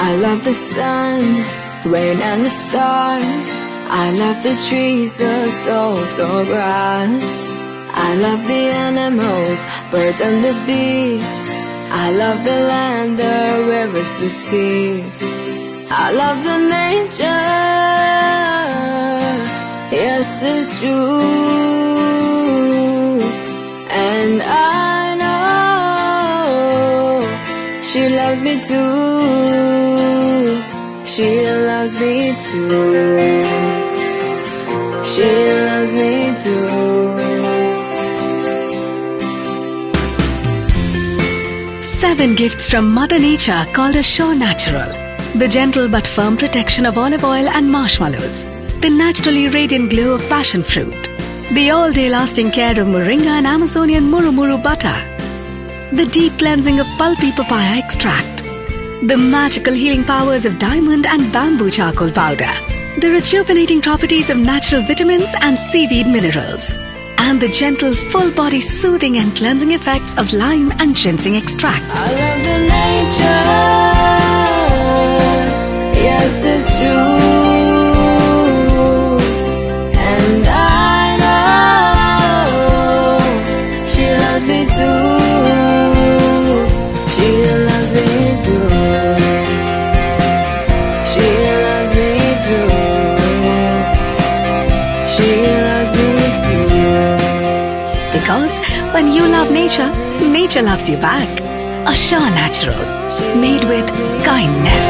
I love the sun, rain and the stars. I love the trees, the tall, tall grass. I love the animals, birds and the bees. I love the land, the rivers, the seas. I love the nature, yes, it's true. And I know she loves me too. She loves me too. She loves me too. 7 gifts from Mother Nature called a Sure Natural. The gentle but firm protection of olive oil and marshmallows. The naturally radiant glow of passion fruit. The all-day lasting care of moringa and Amazonian murumuru butter. The deep cleansing of pulpy papaya extract. The magical healing powers of diamond and bamboo charcoal powder. The rejuvenating properties of natural vitamins and seaweed minerals. And the gentle full-body soothing and cleansing effects of lime and ginseng extract. I love the nature, yes, it's true. And I know she loves me too. She loves me too. She loves me too. She loves me too. Because when you love nature, nature loves you back. A Sure Natural, made with kindness.